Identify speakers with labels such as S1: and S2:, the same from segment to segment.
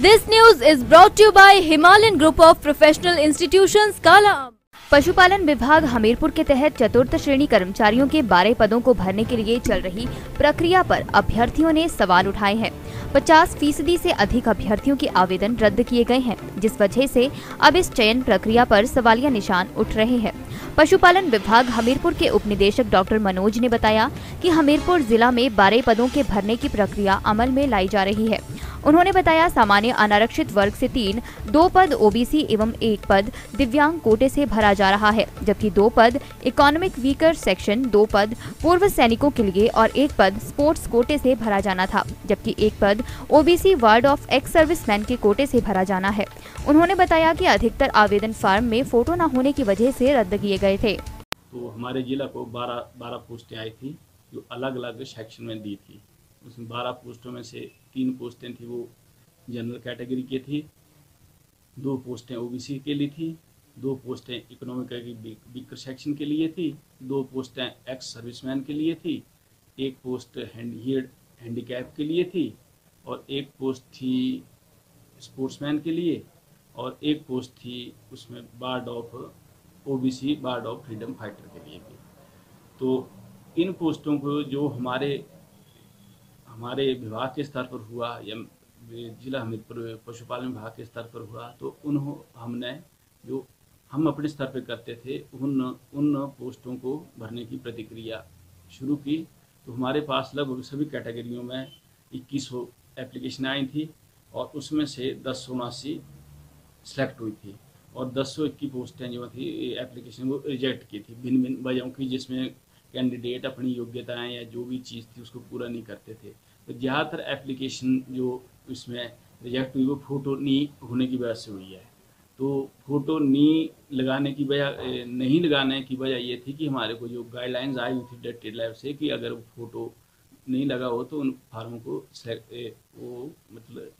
S1: This news is brought to you by Himalayan Group of Professional Institutions, काला आम।
S2: पशुपालन विभाग हमीरपुर के तहत चतुर्थ श्रेणी कर्मचारियों के 12 पदों को भरने के लिए चल रही प्रक्रिया पर अभ्यर्थियों ने सवाल उठाए हैं। 50% से अधिक अभ्यर्थियों के आवेदन रद्द किए गए हैं, जिस वजह से अब इस चयन प्रक्रिया पर सवालिया निशान उठ रहे हैं। पशुपालन विभाग हमीरपुर के उप निदेशक डॉक्टर मनोज ने बताया कि हमीरपुर जिला में 12 पदों के भरने की प्रक्रिया अमल में लाई जा रही है। उन्होंने बताया सामान्य अनारक्षित वर्ग से 3, 2 पद ओबीसी एवं 1 पद दिव्यांग कोटे से भरा जा रहा है, जबकि 2 पद इकोनॉमिक वीकर सेक्शन, 2 पद पूर्व सैनिकों के लिए और 1 पद स्पोर्ट्स कोटे से भरा जाना था, जबकि 1 पद OBC ward of ex serviceman के कोटे से भरा जाना है। उन्होंने बताया कि अधिकतर आवेदन फॉर्म में फोटो न होने की वजह से रद्द किए गए थे।
S3: तो हमारे जिला को 12 पोस्टें आई थी जो अलग अलग सेक्शन में दी थी। उसमें 12 पोस्टों में से 3 पोस्टें थी वो जनरल कैटेगरी की थी, 2 पोस्टें ओबीसी के लिए थी, 2 पोस्टें इकोनॉमिक वीकर सेक्शन के लिए थी, 2 पोस्टें एक्स सर्विसमैन के लिए थी, 1 पोस्ट हैंडीकैप के लिए थी और 1 पोस्ट थी स्पोर्ट्समैन के लिए और 1 पोस्ट थी उसमें ward of OBC ward of freedom fighter के लिए भी। तो इन पोस्टों को जो हमारे विभाग के स्तर पर हुआ या जिला हमीरपुर पशुपालन विभाग के स्तर पर हुआ, तो हमने जो हम अपने स्तर पर करते थे उन पोस्टों को भरने की प्रतिक्रिया शुरू की। तो हमारे पास लगभग सभी कैटेगरियों में 2100 एप्लीकेशन आई थी और उसमें से 1079 सेलेक्ट हुई थी और 1021 पोस्टें जो थी एप्लीकेशन वो रिजेक्ट की थी भिन्न भिन्न वजहों की, जिसमें कैंडिडेट अपनी योग्यताएं या जो भी चीज़ थी उसको पूरा नहीं करते थे। तो ज़्यादातर एप्लीकेशन जो इसमें रिजेक्ट हुई वो फोटो नहीं होने की वजह से हुई है। तो फोटो नहीं लगाने की वजह ये थी कि हमारे को जो गाइडलाइंस आई हुई थी डेटेड लाइफ से कि अगर वो फोटो नहीं लगा हो तो उन फार्मों को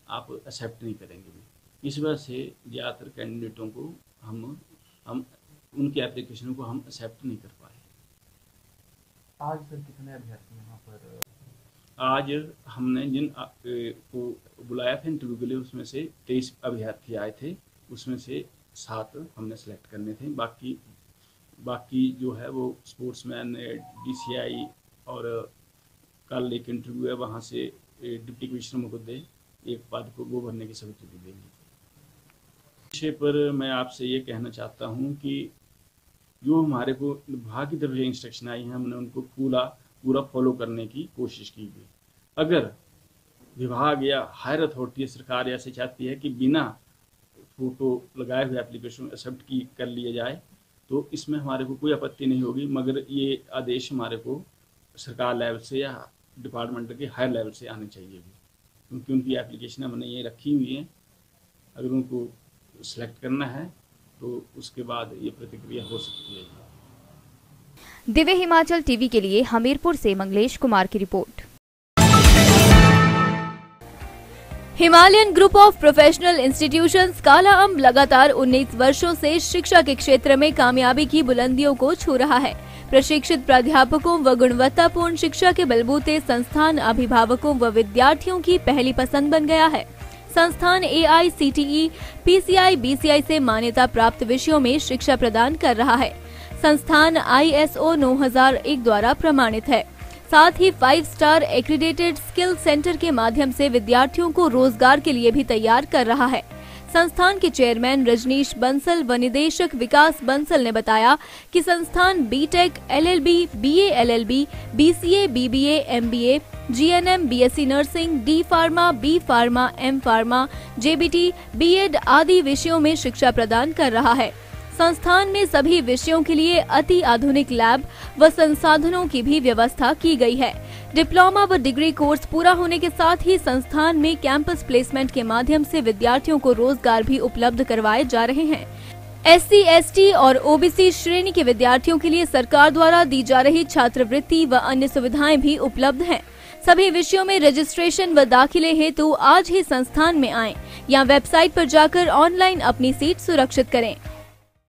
S3: आप एक्सेप्ट नहीं करेंगे भी। इस वजह से ज़्यादातर कैंडिडेटों को हम उनके एप्लीकेशन को हम एक्सेप्ट नहीं कर पाए।
S4: आज सर कितने अभ्यर्थी यहाँ पर?
S3: आज हमने जिन को बुलाया था इंटरव्यू के लिए उसमें से 23 अभ्यर्थी आए थे, उसमें से 7 हमने सेलेक्ट करने थे। बाकी जो है वो स्पोर्ट्समैन, डीसीआई और कल एक इंटरव्यू है वहाँ से डिप्टी कमिश्नर महोदय 1 पद को वो भरने की स्वीकृति देंगे। विषय पर मैं आपसे ये कहना चाहता हूँ कि जो हमारे को विभाग की तरफ से इंस्ट्रक्शन आई हैं हमने उनको पूरा फॉलो करने की कोशिश की गई। अगर विभाग या हायर अथॉरिटी सरकार ऐसे चाहती है कि बिना फोटो लगाए हुए एप्लीकेशन एक्सेप्ट कर लिए जाए तो इसमें हमारे को कोई आपत्ति नहीं होगी, मगर ये आदेश हमारे को सरकार लेवल से या डिपार्टमेंट के हायर लेवल से आने चाहिए भी, क्योंकि उनकी एप्लीकेशन हमने ये रखी हुई है। अगर उनको सेलेक्ट करना है तो उसके बाद ये प्रतिक्रिया हो सकती है।
S2: दिव्य हिमाचल टीवी के लिए हमीरपुर से मंगलेश कुमार की report.
S1: Himalayan group of professional institutions काला आम लगातार 19 वर्षों से शिक्षा के क्षेत्र में कामयाबी की बुलंदियों को छू रहा है। प्रशिक्षित प्राध्यापकों व गुणवत्तापूर्ण शिक्षा के बलबूते संस्थान अभिभावकों व विद्यार्थियों की पहली पसंद बन गया है। संस्थान AICTE, PCI, BCI से मान्यता प्राप्त विषयों में शिक्षा प्रदान कर रहा है। संस्थान ISO 9001 द्वारा प्रमाणित है। साथ ही 5 स्टार एक्रीडेटेड स्किल सेंटर के माध्यम से विद्यार्थियों को रोजगार के लिए भी तैयार कर रहा है। संस्थान के चेयरमैन रजनीश बंसल व निदेशक विकास बंसल ने बताया कि संस्थान BTech, LLB, BA LLB, BCA, BBA, MBA, GNM, BSc nursing, D pharma, B pharma, M pharma, JBT, B.Ed आदि विषयों में शिक्षा प्रदान कर रहा है। संस्थान में सभी विषयों के लिए अति आधुनिक लैब व संसाधनों की भी व्यवस्था की गई है। डिप्लोमा व डिग्री कोर्स पूरा होने के साथ ही संस्थान में कैंपस प्लेसमेंट के माध्यम से विद्यार्थियों को रोजगार भी उपलब्ध करवाए जा रहे हैं। SC, ST और OBC श्रेणी के विद्यार्थियों के लिए सरकार द्वारा दी जा रही छात्रवृत्ति व अन्य सुविधाएं भी उपलब्ध हैं। सभी विषयों में रजिस्ट्रेशन व दाखिले हेतु आज ही संस्थान में आएं या वेबसाइट पर जाकर ऑनलाइन अपनी सीट सुरक्षित करें।